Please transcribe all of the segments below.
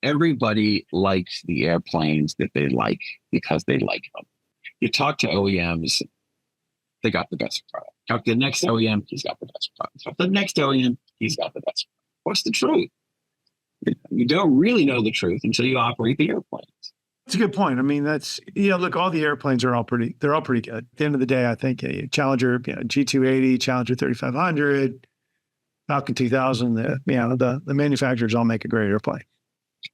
everybody likes the airplanes that they like because they like them. You talk to OEMs, they got the best product. Talk to the next OEM, he's got the best product. Talk to the next OEM, he's got the best product. What's the truth? You don't really know the truth until you operate the airplanes. That's a good point. I mean, look, all the airplanes are they're all pretty good. At the end of the day, I think Challenger, G280, Challenger 3500, Falcon 2000, the manufacturers all make a great airplane.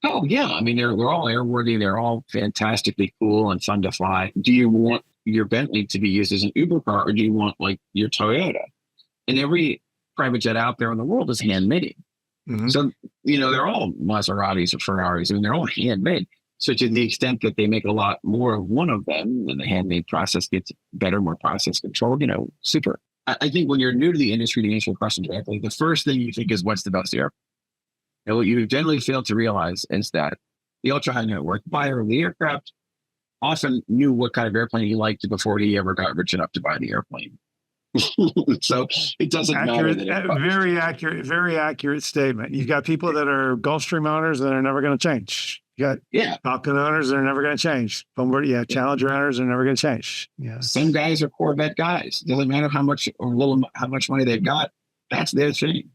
Oh yeah. I mean, they're all airworthy. They're all fantastically cool and fun to fly. Do you want your Bentley to be used as an Uber car, or do you want like your Toyota? And every private jet out there in the world is handmade. Mm-hmm. So, they're all Maseratis or Ferraris. I mean, they're all handmade. So to the extent that they make a lot more of one of them and the handmade process gets better, more process controlled, super. I think when you're new to the industry, to answer your question directly, the first thing you think is what's the best airplane? And what you generally fail to realize is that the ultra high net worth buyer of the aircraft often knew what kind of airplane he liked before he ever got rich enough to buy the airplane. So it doesn't matter. Very accurate statement. You've got people that are Gulfstream owners that are never going to change. You got Falcon owners that are never going to change. Challenger owners are never going to change. Yeah. Some guys are Corvette guys. Doesn't matter how much money they've got. That's their thing.